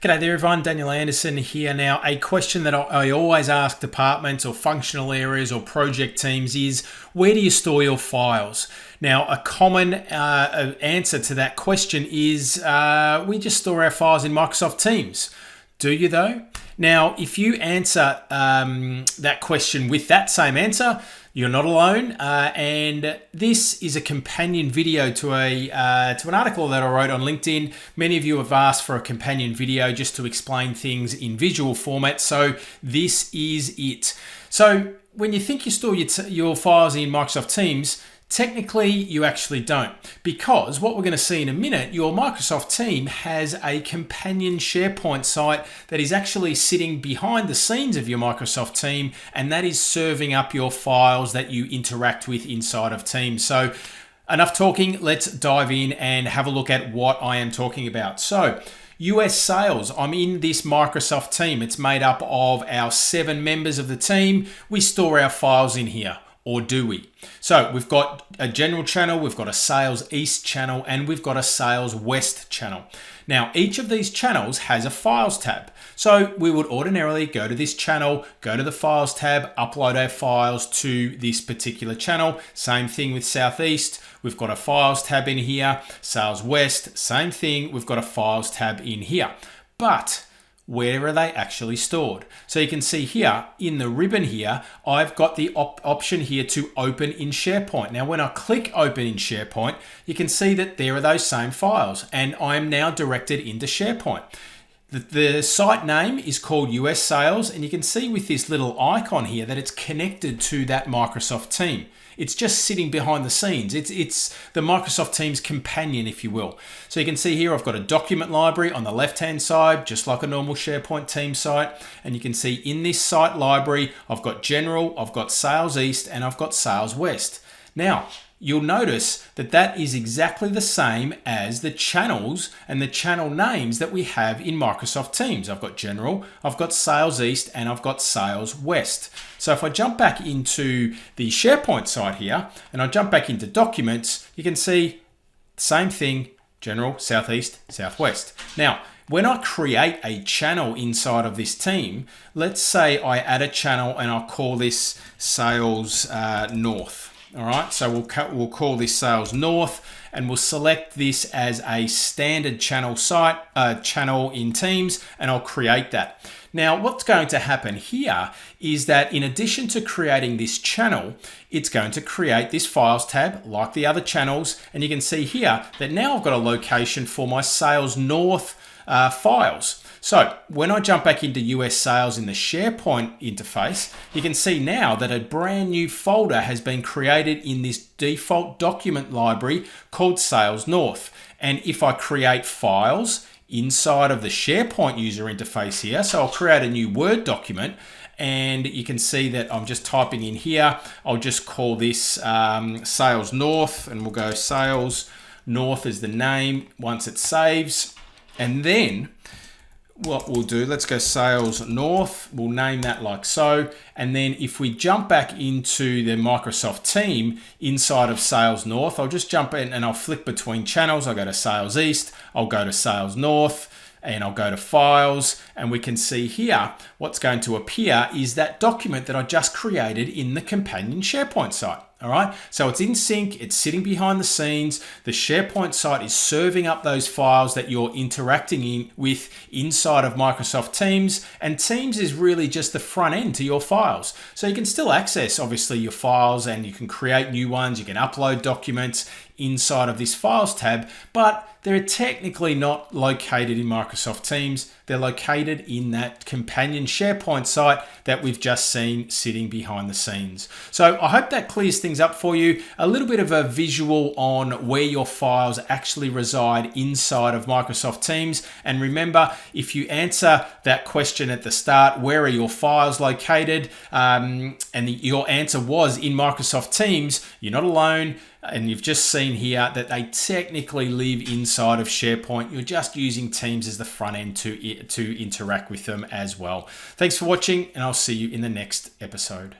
G'day there everyone, Daniel Anderson here. Now, a question that I always ask departments or functional areas or project teams is, where do you store your files? Now, a common answer to that question is we just store our files in Microsoft Teams. Do you though? Now, if you answer that question with that same answer, you're not alone, and this is a companion video to an article that I wrote on LinkedIn. Many of you have asked for a companion video just to explain things in visual format, so this is it. So when you think you store your files in Microsoft Teams, technically, you actually don't, because what we're going to see in a minute, your Microsoft team has a companion SharePoint site that is actually sitting behind the scenes of your Microsoft team, and that is serving up your files that you interact with inside of Teams. So enough talking, let's dive in and have a look at what I am talking about. So US sales, I'm in this Microsoft team. It's made up of our 7 members of the team. We store our files in here. Or do we? So we've got a general channel, we've got a sales east channel, and we've got a sales west channel. Now, each of these channels has a files tab. So we would ordinarily go to this channel, go to the files tab, upload our files to this particular channel. Same thing with Southeast. We've got a files tab in here. Sales west, same thing. We've got a files tab in here. But where are they actually stored? So you can see here in the ribbon here, I've got the option here to open in SharePoint. Now, when I click open in SharePoint, you can see that there are those same files, and I am now directed into SharePoint. The site name is called US Sales, and you can see with this little icon here that it's connected to that Microsoft team. It's just sitting behind the scenes. It's the Microsoft Teams companion, if you will. So you can see here, I've got a document library on the left-hand side, just like a normal SharePoint team site. And you can see in this site library, I've got General, I've got Sales East, and I've got Sales West. Now, you'll notice that that is exactly the same as the channels and the channel names that we have in Microsoft Teams. I've got General, I've got Sales East, and I've got Sales West. So if I jump back into the SharePoint site here, and I jump back into Documents, you can see same thing, General, Southeast, Southwest. Now, when I create a channel inside of this team, let's say I add a channel and I'll call this Sales North. All right, so we'll call this Sales North, and we'll select this as a standard channel channel in Teams, and I'll create that. Now, what's going to happen here is that in addition to creating this channel, it's going to create this files tab like the other channels, and you can see here that now I've got a location for my Sales North files. So when I jump back into US Sales in the SharePoint interface, you can see now that a brand new folder has been created in this default document library called Sales North. And if I create files inside of the SharePoint user interface here, so I'll create a new Word document, and you can see that I'm just typing in here. I'll just call this Sales North, and we'll go Sales North as the name once it saves. And then what we'll do, let's go Sales North, we'll name that like so. And then if we jump back into the Microsoft team inside of Sales North, I'll just jump in and I'll flick between channels. I'll go to Sales East, I'll go to Sales North, and I'll go to Files, and we can see here what's going to appear is that document that I just created in the companion SharePoint site. All right, so it's in sync, it's sitting behind the scenes. The SharePoint site is serving up those files that you're interacting with inside of Microsoft Teams, and Teams is really just the front end to your files. So you can still access, obviously, your files, and you can create new ones, you can upload documents inside of this Files tab, but they're technically not located in Microsoft Teams. They're located in that companion SharePoint site that we've just seen sitting behind the scenes. So I hope that clears things up for you. A little bit of a visual on where your files actually reside inside of Microsoft Teams. And remember, if you answer that question at the start, where are your files located? And your answer was in Microsoft Teams, you're not alone. And you've just seen here that they technically live inside of SharePoint. You're just using Teams as the front end to interact with them as well. Thanks for watching, and I'll see you in the next episode.